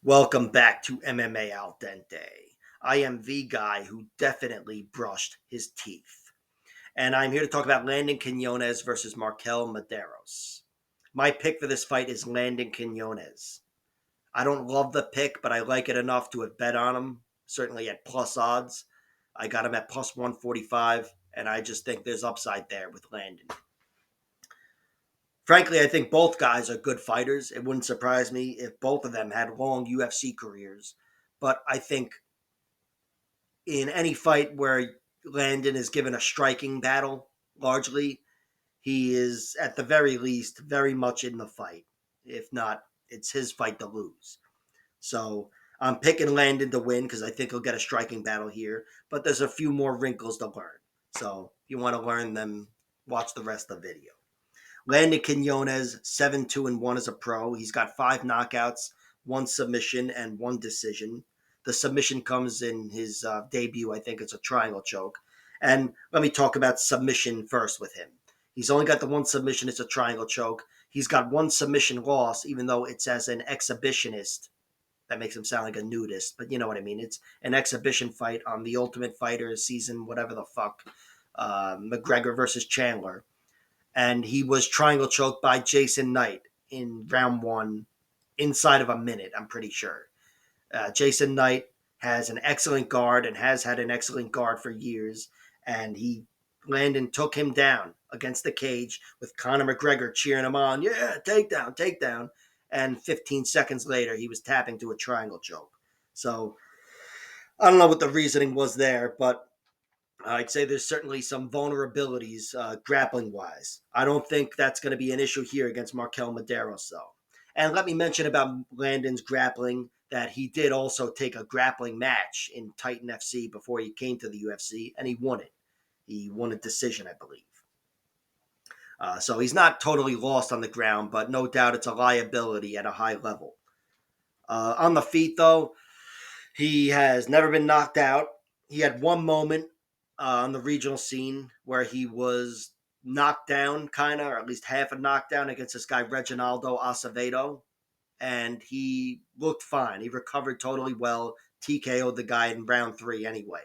Welcome back to MMA Al Dente. I am the guy who definitely brushed his teeth. And I'm here to talk about Landon Quinones versus Marquel Mederos. My pick for this fight is Landon Quinones. I don't love the pick, but I like it enough to have bet on him, certainly at plus odds. I got him at plus 145, and I just think there's upside there with Landon. Frankly, I think both guys are good fighters. It wouldn't surprise me if both of them had long UFC careers. But I think in any fight where Landon is given a striking battle, largely, he is at the very least very much in the fight. If not, it's his fight to lose. So I'm picking Landon to win because I think he'll get a striking battle here. But there's a few more wrinkles to learn. So if you want to learn them, watch the rest of the video. Landon Quinones, 7-2-1 as a pro. He's got 5 knockouts, 1 submission, and 1 decision. The submission comes in his debut. I think it's a triangle choke. And let me talk about submission first with him. He's only got the 1 submission. It's a triangle choke. He's got 1 submission loss, even though it's as an exhibitionist. That makes him sound like a nudist, but you know what I mean. It's an exhibition fight on the Ultimate Fighter season, whatever the fuck. McGregor versus Chandler, and he was triangle choked by Jason Knight in round one inside of a minute, I'm pretty sure. Jason Knight has an excellent guard and has had an excellent guard for years, and Landon took him down against the cage with Conor McGregor cheering him on. Yeah, takedown, takedown. And 15 seconds later, he was tapping to a triangle choke. So I don't know what the reasoning was there, but I'd say there's certainly some vulnerabilities grappling wise. I don't think that's going to be an issue here against Marquel Mederos, though. And let me mention about Landon's grappling that he did also take a grappling match in Titan FC before he came to the UFC, and he won it. He won a decision, I believe. So he's not totally lost on the ground, but no doubt it's a liability at a high level. On the feet, though, he has never been knocked out. He had one moment on the regional scene where he was knocked down, kind of, or at least half a knockdown against this guy, Reginaldo Acevedo. And he looked fine. He recovered totally well. TKO'd the guy in round 3 anyway.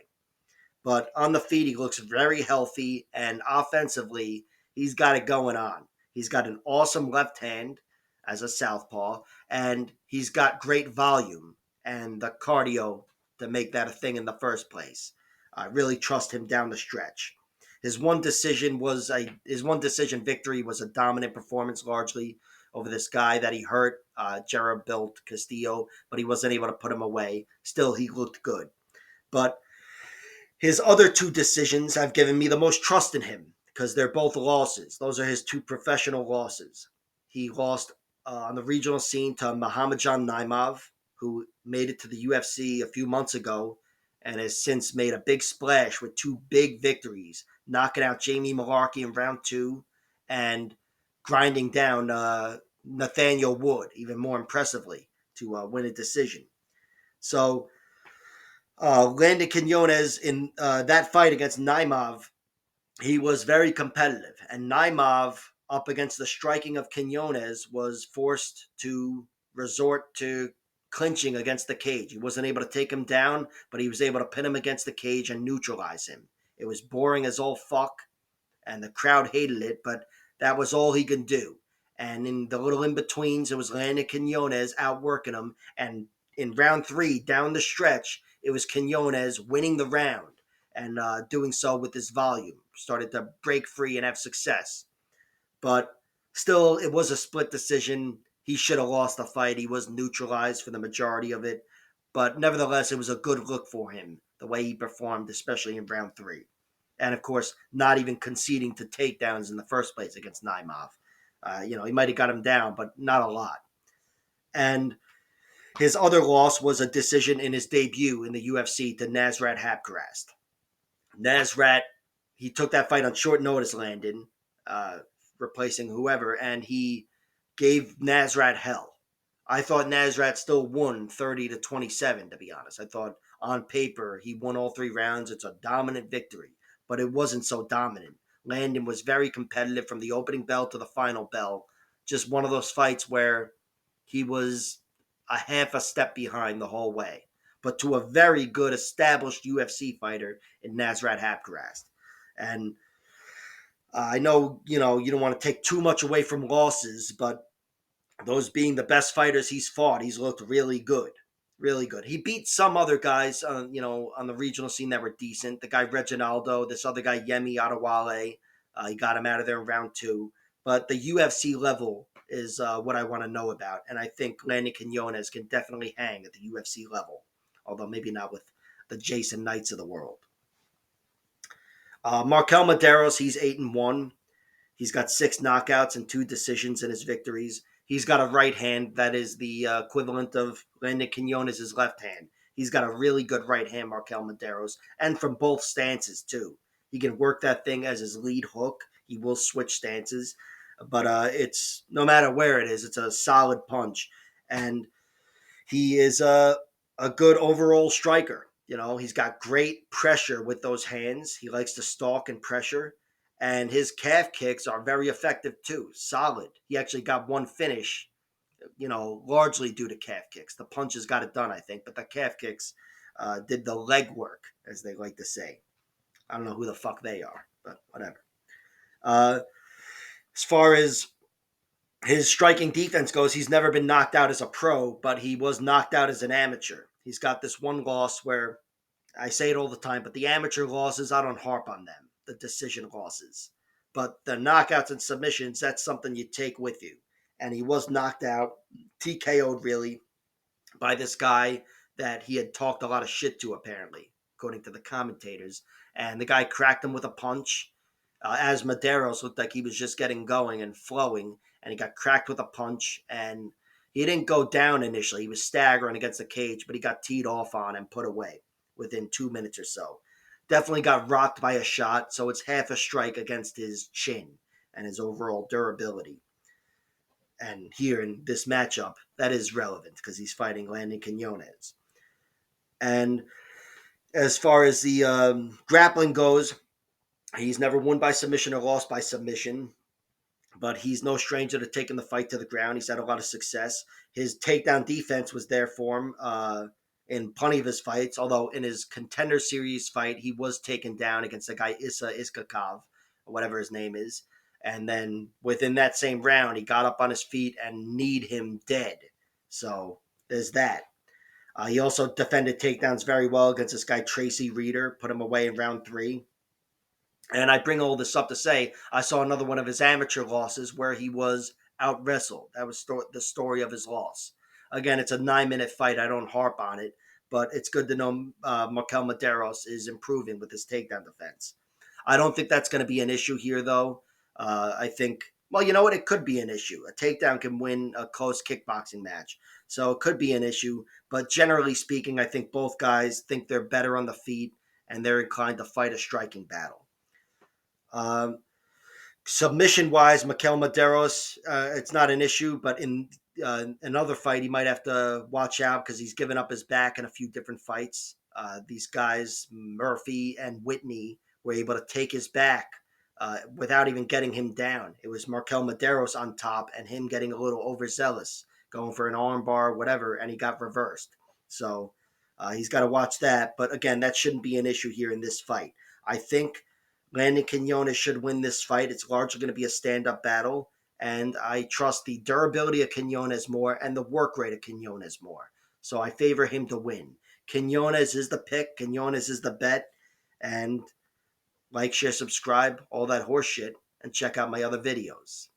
But on the feet, he looks very healthy. And offensively, he's got it going on. He's got an awesome left hand as a southpaw. And he's got great volume and the cardio to make that a thing in the first place. I really trust him down the stretch. His one decision victory was a dominant performance, largely over this guy that he hurt, Gerard Built Castillo, but he wasn't able to put him away. Still, he looked good. But his other 2 decisions have given me the most trust in him because they're both losses. Those are his 2 professional losses. He lost on the regional scene to Muhammadjan Naimov, who made it to the UFC a few months ago and has since made a big splash with 2 big victories, knocking out Jamie Malarkey in round 2 and grinding down Nathaniel Wood even more impressively to win a decision. So Landon Quinones in that fight against Naimov, he was very competitive, and Naimov, up against the striking of Quinones, was forced to resort to clinching against the cage. He wasn't able to take him down, but he was able to pin him against the cage and neutralize him. It was boring as all fuck, and the crowd hated it, but that was all he could do. And in the little in-betweens, it was Landon Quinones outworking him, and in round 3, down the stretch, it was Quinones winning the round and doing so with his volume. Started to break free and have success. But still, it was a split decision. He should have lost the fight. He was neutralized for the majority of it. But nevertheless, it was a good look for him, the way he performed, especially in round 3. And of course, not even conceding to takedowns in the first place against Naimov. He might have got him down, but not a lot. And his other loss was a decision in his debut in the UFC to Nasrat Haqparast. Nasrat, he took that fight on short notice, Landon, replacing whoever, and he gave Nasrat hell. I thought Nasrat still won 30-27, to be honest. I thought on paper he won all 3 rounds. It's a dominant victory, but it wasn't so dominant. Landon was very competitive from the opening bell to the final bell. Just one of those fights where he was a half a step behind the whole way, but to a very good established UFC fighter in Nasrat Haqparast. And I know, you don't want to take too much away from losses, but those being the best fighters he's fought, he's looked really good. Really good. He beat some other guys, on the regional scene that were decent. The guy Reginaldo, this other guy Yemi Adewale, he got him out of there in round two. But the UFC level is what I want to know about, and I think Landon Quinones can definitely hang at the UFC level, although maybe not with the Jason Knights of the world. Marquel Mederos, he's 8-1. He's got 6 knockouts and 2 decisions in his victories. He's got a right hand that is the equivalent of Landon Quinones' left hand. He's got a really good right hand, Marquel Mederos, and from both stances, too. He can work that thing as his lead hook. He will switch stances, but it's no matter where it is, it's a solid punch. And he is a good overall striker. He's got great pressure with those hands. He likes to stalk and pressure. And his calf kicks are very effective too. Solid. He actually got one finish, largely due to calf kicks. The punches got it done, I think, but the calf kicks did the leg work, as they like to say. I don't know who the fuck they are, but whatever. As far as his striking defense goes, he's never been knocked out as a pro, but he was knocked out as an amateur. He's got this one loss where I say it all the time, but the amateur losses, I don't harp on them, the decision losses. But the knockouts and submissions, that's something you take with you. And he was knocked out, TKO'd really, by this guy that he had talked a lot of shit to, apparently, according to the commentators. And the guy cracked him with a punch. As Mederos looked like he was just getting going and flowing, and he got cracked with a punch. And he didn't go down initially. He was staggering against the cage, but he got teed off on and put away within 2 minutes or so. Definitely got rocked by a shot, so it's half a strike against his chin and his overall durability. And here in this matchup, that is relevant because he's fighting Landon Quinones. And as far as the grappling goes, he's never won by submission or lost by submission, but he's no stranger to taking the fight to the ground. He's had a lot of success. His takedown defense was there for him in plenty of his fights, although in his Contender Series fight, he was taken down against the guy Issa Iskakov, or whatever his name is. And then within that same round, he got up on his feet and kneed him dead. So there's that. He also defended takedowns very well against this guy Tracy Reeder, put him away in round 3. And I bring all this up to say I saw another one of his amateur losses where he was out wrestled. That was the story of his loss. Again, it's a 9-minute fight. I don't harp on it, but it's good to know Marquel Mederos is improving with his takedown defense. I don't think that's going to be an issue here, though. I think, well, you know what? It could be an issue. A takedown can win a close kickboxing match. So it could be an issue. But generally speaking, I think both guys think they're better on the feet and they're inclined to fight a striking battle. Submission-wise, Marquel Mederos, it's not an issue, but in another fight, he might have to watch out because he's given up his back in a few different fights. These guys, Murphy and Whitney, were able to take his back without even getting him down. It was Marquel Mederos on top and him getting a little overzealous, going for an armbar, whatever, and he got reversed. So he's got to watch that. But again, that shouldn't be an issue here in this fight. I think Landon Quinones should win this fight. It's largely going to be a stand-up battle, and I trust the durability of Quinones more and the work rate of Quinones more. So I favor him to win. Quinones is the pick. Quinones is the bet. And like, share, subscribe, all that horse shit, and check out my other videos.